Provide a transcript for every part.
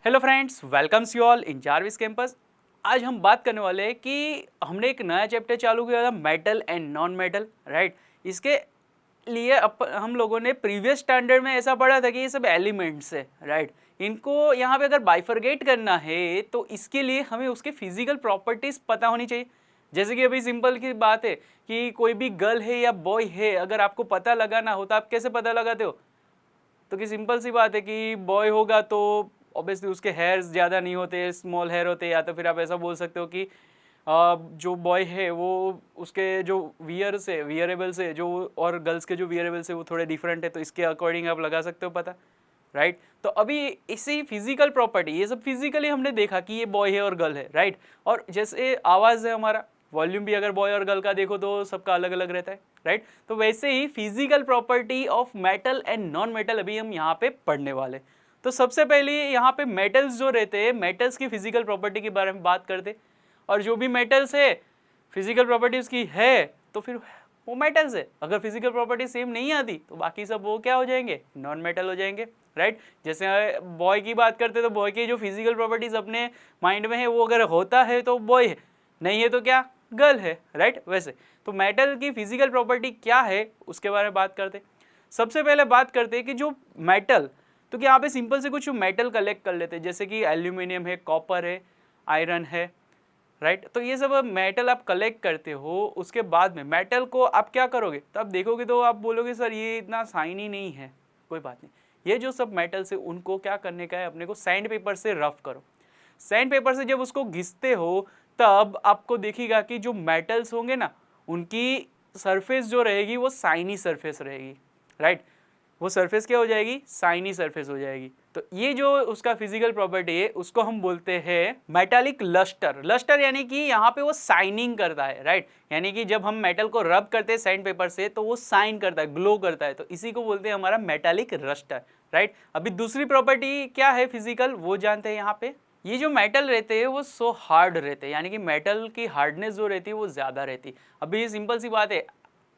Hello friends, welcomes you all in Jarvis campus. आज हम बात करने वाले हैं कि हमने एक नया चैप्टर चालू किया था, metal and non metal, right. इसके लिए हम लोगों ने प्रीवियस स्टैंडर्ड में ऐसा पढ़ा था कि ये सब एलिमेंट्स है, राइट। इनको यहाँ पे अगर बाइफरगेट करना है तो इसके लिए हमें उसके फिजिकल प्रॉपर्टीज पता होनी चाहिए। जैसे कि अभी सिंपल की बात है कि कोई भी गर्ल है या बॉय है, अगर आपको पता लगाना हो तो आप कैसे पता लगाते हो? तो कि सिंपल सी बात है कि बॉय होगा तो ऑब्वियसली उसके हेयर्स ज़्यादा नहीं होते, स्मॉल हेयर होते, या तो फिर आप ऐसा बोल सकते हो कि जो बॉय है वो उसके जो वियरेबल्स है जो, और गर्ल्स के जो वियरेबल्स है वो थोड़े डिफरेंट है, तो इसके अकॉर्डिंग आप लगा सकते हो पता, राइट। तो अभी इसी फिजिकल प्रॉपर्टी, ये सब फिजिकली हमने देखा कि ये बॉय है और गर्ल है, राइट। और जैसे आवाज़ है, हमारा वॉल्यूम भी अगर बॉय और गर्ल का देखो तो सबका अलग अलग रहता है, राइट। तो वैसे ही physical property of metal and non metal अभी हम यहाँ पे पढ़ने वाले। तो सबसे पहले यहाँ पे मेटल्स जो रहते हैं, मेटल्स की फिजिकल प्रॉपर्टी के बारे में बात करते, और जो भी मेटल्स है फिजिकल प्रॉपर्टी उसकी है तो फिर वो मेटल्स है। अगर फिजिकल प्रॉपर्टी सेम नहीं आती तो बाकी सब वो क्या हो जाएंगे, नॉन मेटल हो जाएंगे, राइट। जैसे बॉय की बात करते तो बॉय की जो फिजिकल प्रॉपर्टीज अपने माइंड में है वो अगर होता है तो बॉय है, नहीं है तो क्या, गर्ल है, राइट। वैसे तो मेटल की फिजिकल प्रॉपर्टी क्या है उसके बारे में बात करते। सबसे पहले बात करते हैं कि जो मेटल, तो कि यहाँ पे सिंपल से कुछ मेटल कलेक्ट कर लेते हैं, जैसे कि एल्यूमिनियम है, कॉपर है, आयरन है, राइट। तो ये सब मेटल आप कलेक्ट करते हो, उसके बाद में मेटल को आप क्या करोगे, तो आप देखोगे तो आप बोलोगे सर ये इतना शाइनी नहीं है, कोई बात नहीं। ये जो सब मेटल्स है उनको क्या करने का है, अपने को सैंड पेपर से रफ करो। सैंड पेपर से जब उसको घिसते हो तब आपको दिखेगा कि जो मेटल्स होंगे ना, उनकी सरफेस जो रहेगी वो शाइनी सरफेस रहेगी, राइट। वो सरफेस क्या हो जाएगी, शाइनी सरफेस हो जाएगी। तो ये जो उसका फिजिकल प्रॉपर्टी है उसको हम बोलते हैं मेटालिक लस्टर। लस्टर यानी कि यहाँ पे वो शाइनिंग करता है, राइट। यानी कि जब हम मेटल को रब करते हैं सैंड पेपर से तो वो शाइन करता है, ग्लो करता है, तो इसी को बोलते हैं हमारा मेटालिक लस्टर, राइट। अभी दूसरी प्रॉपर्टी क्या है फिजिकल, वो जानते हैं यहाँ पे। ये जो मेटल रहते हैं वो सो हार्ड रहते हैं, यानी कि मेटल की हार्डनेस जो रहती है वो ज़्यादा रहती है। अभी ये सिंपल सी बात है,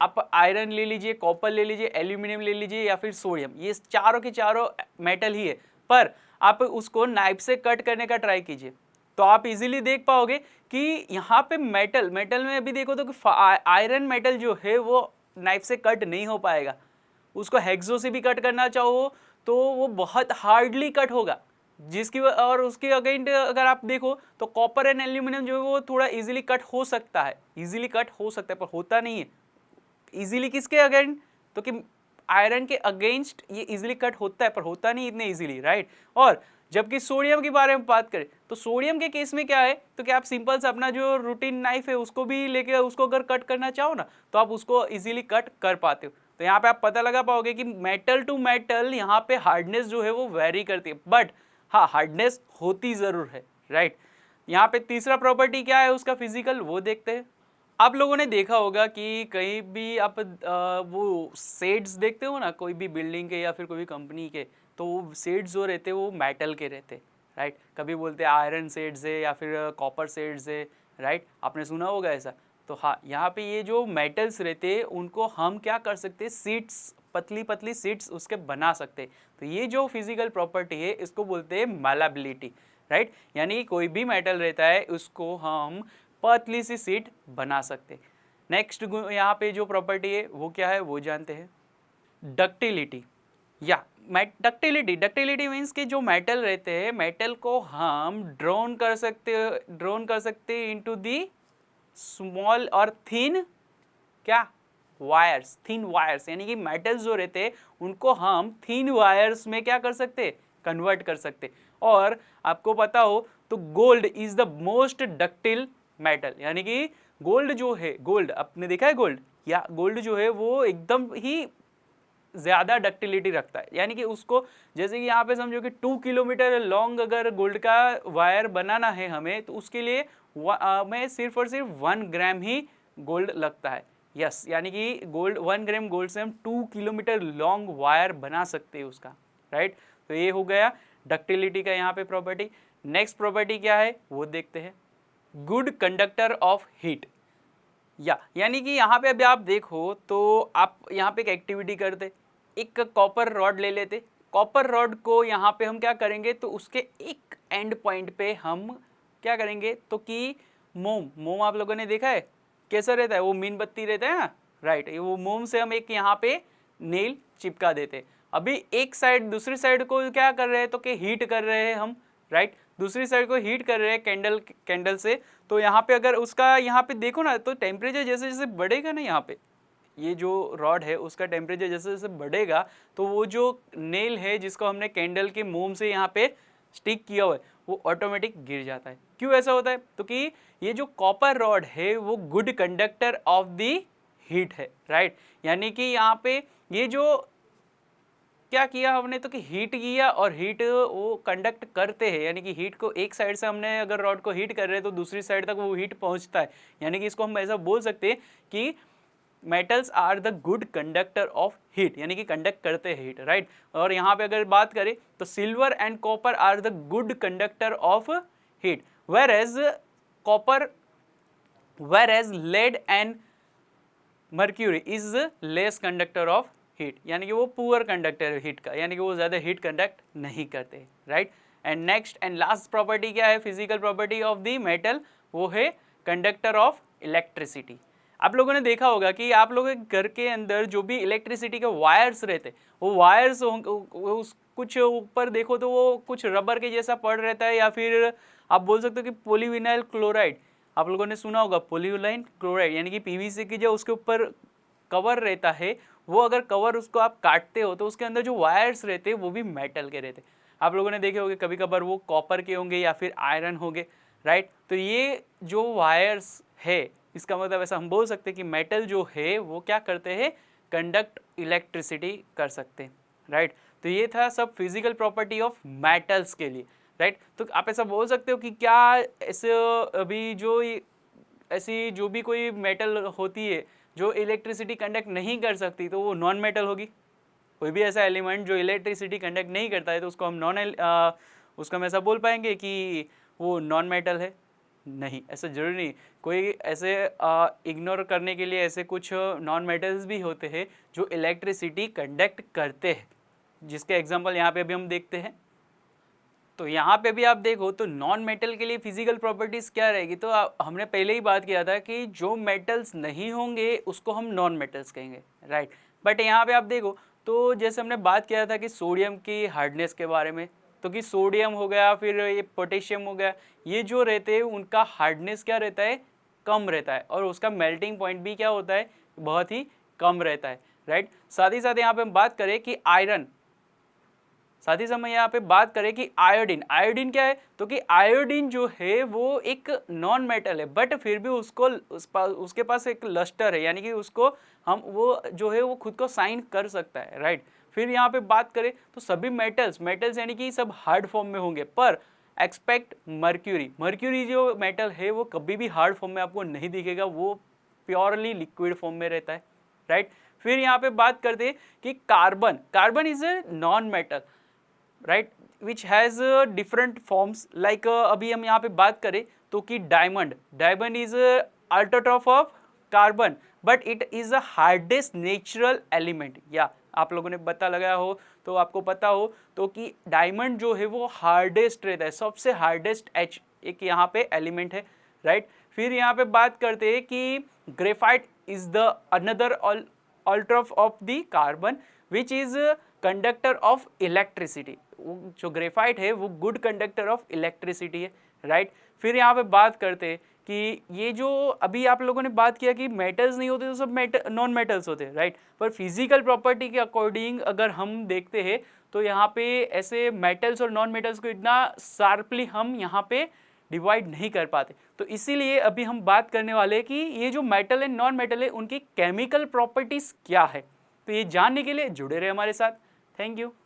आप आयरन ले लीजिए, कॉपर ले लीजिए, एल्यूमिनियम ले लीजिए या फिर सोडियम, ये चारों के चारों मेटल ही है, पर आप उसको नाइफ से कट करने का ट्राई कीजिए तो आप इजीली देख पाओगे कि यहाँ पे मेटल में अभी देखो तो आयरन मेटल जो है वो नाइफ से कट नहीं हो पाएगा। उसको हेक्सो से भी कट करना चाहो तो वो बहुत हार्डली कट होगा, जिसकी और उसके अगेंस्ट अगर आप देखो तो कॉपर एंड एल्यूमिनियम जो है वो थोड़ा इजीली कट हो सकता है, पर होता नहीं है इजीली। किसके अगेंस्ट, तो कि आयरन के अगेंस्ट ये इजीली कट होता है पर होता नहीं इतने इजीली, राइट। और जबकि सोडियम के बारे में बात करें तो सोडियम के केस में क्या है, तो कि आप सिंपल से अपना जो रूटीन नाइफ है उसको भी लेके उसको अगर कट करना चाहो ना तो आप उसको इजीली कट कर पाते हो। तो यहाँ पे आप पता लगा पाओगे कि मेटल टू मेटल यहाँ पे हार्डनेस जो है वो वेरी करती है, बट हाँ हार्डनेस होती जरूर है, राइट। यहाँ पे तीसरा प्रॉपर्टी क्या है उसका फिजिकल, वो देखते हैं। आप लोगों ने देखा होगा कि कहीं भी आप वो शेड्स देखते हो ना, कोई भी बिल्डिंग के या फिर कोई भी कंपनी के, तो वो शेड्स जो रहते हैं वो मेटल के रहते हैं, राइट। कभी बोलते हैं आयरन शेड्स है या फिर कॉपर शेड्स है, राइट। आपने सुना होगा ऐसा। तो हाँ, यहाँ पे ये जो मेटल्स रहते हैं उनको हम क्या कर सकते हैं, सीट्स, पतली पतली सीट्स उसके बना सकते हैं। तो ये जो फिजिकल प्रॉपर्टी है इसको बोलते हैं मैलेबिलिटी, राइट। यानी कोई भी मेटल रहता है उसको हम पतली सी सीट बना सकते। नेक्स्ट यहाँ पे जो प्रॉपर्टी है वो क्या है वो जानते हैं, डक्टिलिटी। या डक्टिलिटी मीन्स कि जो मेटल रहते हैं, मेटल को हम ड्रोन कर सकते इनटू दी स्मॉल और थिन क्या, वायर्स, थिन वायर्स। यानी कि मेटल्स जो रहते हैं उनको हम थिन वायर्स में क्या कर सकते, कन्वर्ट कर सकते। और आपको पता हो तो gold is the most ductile metal, यानी कि गोल्ड जो है, गोल्ड आपने देखा है गोल्ड, या गोल्ड जो है वो एकदम ही ज़्यादा डक्टिलिटी रखता है। यानी कि उसको, जैसे कि यहाँ पे समझो कि 2 किलोमीटर लॉन्ग अगर गोल्ड का वायर बनाना है हमें तो उसके लिए में सिर्फ और सिर्फ 1 ग्राम ही गोल्ड लगता है। यस, यानी कि गोल्ड 1 ग्राम गोल्ड से हम 2 किलोमीटर लॉन्ग वायर बना सकते हैं उसका, राइट। तो ये हो गया डक्टिलिटी का यहाँ पे प्रॉपर्टी। नेक्स्ट प्रॉपर्टी क्या है वो देखते हैं, गुड कंडक्टर ऑफ हीट। यानी कि यहाँ पे अभी आप देखो तो आप यहाँ पे एक एक्टिविटी करते, एक कॉपर रॉड ले लेते, कॉपर रॉड को यहाँ पे हम क्या करेंगे, तो उसके एक एंड पॉइंट पे हम क्या करेंगे, तो कि मोम आप लोगों ने देखा है कैसा रहता है, वो मीनबत्ती रहता है ना, राइट, वो मोम से हम एक यहाँ पे नेल चिपका देते। अभी एक साइड दूसरी साइड को क्या कर रहे हैं, तो कि हीट कर रहे हैं हम, राइट, दूसरी साइड को हीट कर रहे हैं कैंडल से। तो यहाँ पे अगर उसका यहाँ पे देखो ना, तो टेम्परेचर जैसे जैसे बढ़ेगा ना, यहाँ पे ये जो रॉड है उसका टेम्परेचर जैसे जैसे बढ़ेगा, तो वो जो नेल है जिसको हमने कैंडल के मोम से यहाँ पे स्टिक किया हुआ है, वो ऑटोमेटिक गिर जाता है। क्यों ऐसा होता है, तो कि ये जो कॉपर रॉड है वो good conductor of the heat है, राइट, यानी कि यहाँ पे ये जो क्या किया हमने, तो कि हीट किया, और हीट वो कंडक्ट करते हैं, यानी कि हीट को एक साइड से हमने अगर रॉड को हीट कर रहे हैं तो दूसरी साइड तक वो हीट पहुंचता है, यानी कि इसको हम ऐसा बोल सकते हैं कि metals are the good conductor of heat, यानी कि कंडक्ट करते हैं हीट, राइट। और यहाँ पे अगर बात करें तो silver and copper are the good conductor of heat, whereas lead and mercury is less conductor of heat, यानी कि वो पुअर कंडक्टर है हीट का, यानी कि वो ज़्यादा हीट कंडक्ट नहीं करते, right. And next and last property क्या है, physical property of the metal, वो है कंडक्टर ऑफ इलेक्ट्रिसिटी। आप लोगों ने देखा होगा कि आप लोगों के घर के अंदर जो भी इलेक्ट्रिसिटी के वायर्स रहते, वो वायर्स कुछ ऊपर देखो तो वो कुछ रबर के जैसा पड़ रहता है, या फिर आप बोल सकते हो कि पॉलीविनाइल क्लोराइड, आप लोगों ने सुना होगा पॉलीविनाइल क्लोराइड, यानी कि पीवीसी की जो उसके ऊपर कवर रहता है, वो अगर कवर उसको आप काटते हो तो उसके अंदर जो वायर्स रहते हैं वो भी मेटल के रहते। आप लोगों ने देखे होंगे कभी कभार वो कॉपर के होंगे या फिर आयरन होंगे, राइट। तो ये जो वायर्स है, इसका मतलब ऐसा हम बोल सकते हैं कि मेटल जो है वो क्या करते हैं, कंडक्ट इलेक्ट्रिसिटी कर सकते हैं, राइट। तो ये था सब फिजिकल प्रॉपर्टी ऑफ मेटल्स के लिए, राइट। तो आप ऐसा बोल सकते हो कि क्या ऐसे अभी जो ऐसी जो भी कोई मेटल होती है जो इलेक्ट्रिसिटी कंडक्ट नहीं कर सकती, तो वो नॉन मेटल होगी। कोई भी ऐसा एलिमेंट जो इलेक्ट्रिसिटी कंडक्ट नहीं करता है तो उसको हम उसको हम ऐसा बोल पाएंगे कि वो नॉन मेटल है? नहीं, ऐसा जरूरी नहीं। कोई ऐसे इग्नोर करने के लिए ऐसे कुछ नॉन मेटल्स भी होते हैं जो इलेक्ट्रिसिटी कंडक्ट करते हैं, जिसके एग्जांपल यहाँ पे अभी हम देखते हैं। तो यहाँ पे भी आप देखो तो नॉन मेटल के लिए फिजिकल प्रॉपर्टीज क्या रहेगी, तो हमने पहले ही बात किया था कि जो मेटल्स नहीं होंगे उसको हम नॉन मेटल्स कहेंगे, राइट। बट यहाँ पे आप देखो तो जैसे हमने बात किया था कि सोडियम की हार्डनेस के बारे में, तो कि सोडियम हो गया, फिर ये पोटेशियम हो गया, ये जो रहते हैं उनका हार्डनेस क्या रहता है, कम रहता है, और उसका मेल्टिंग पॉइंट भी क्या होता है, बहुत ही कम रहता है, राइट। साथ ही साथ यहाँ पे हम बात करें कि यहाँ पे बात करें कि आयोडीन क्या है, तो कि आयोडीन जो है वो एक नॉन मेटल है, बट फिर भी उसके पास एक लस्टर है, यानी कि उसको हम वो जो है वो खुद को साइन कर सकता है, राइट। फिर यहाँ पे बात करें तो सभी मेटल्स यानी कि सब हार्ड फॉर्म में होंगे, पर एक्सपेक्ट मर्क्यूरी जो मेटल है वो कभी भी हार्ड फॉर्म में आपको नहीं दिखेगा, वो प्योरली लिक्विड फॉर्म में रहता है, राइट। फिर यहाँ पे बात करते हैं कि carbon is a non metal, right, which has different forms, like अभी हम यहाँ पे बात करें तो कि diamond is allotrope of carbon, but it is a hardest natural element. या आप लोगों ने पता लगाया हो तो आपको पता हो तो कि डायमंड जो है वो हार्डेस्ट रहता है, सबसे हार्डेस्ट एक यहाँ पे एलिमेंट है, राइट। फिर यहाँ पे बात करते हैं कि graphite is the another allotrope of the carbon which is conductor of electricity. जो ग्रेफाइट है वो गुड कंडक्टर ऑफ इलेक्ट्रिसिटी है, राइट। फिर यहाँ पे बात करते हैं कि ये जो अभी आप लोगों ने बात किया कि मेटल्स नहीं होते तो सब नॉन मेटल्स होते हैं, राइट। पर फिजिकल प्रॉपर्टी के अकॉर्डिंग अगर हम देखते हैं तो यहाँ पे ऐसे मेटल्स और नॉन मेटल्स को इतना शार्पली हम यहाँ पे डिवाइड नहीं कर पाते। तो इसीलिए अभी हम बात करने वाले हैं कि ये जो मेटल एंड नॉन मेटल है उनकी केमिकल प्रॉपर्टीज क्या है। तो ये जानने के लिए जुड़े रहे हमारे साथ। Thank you.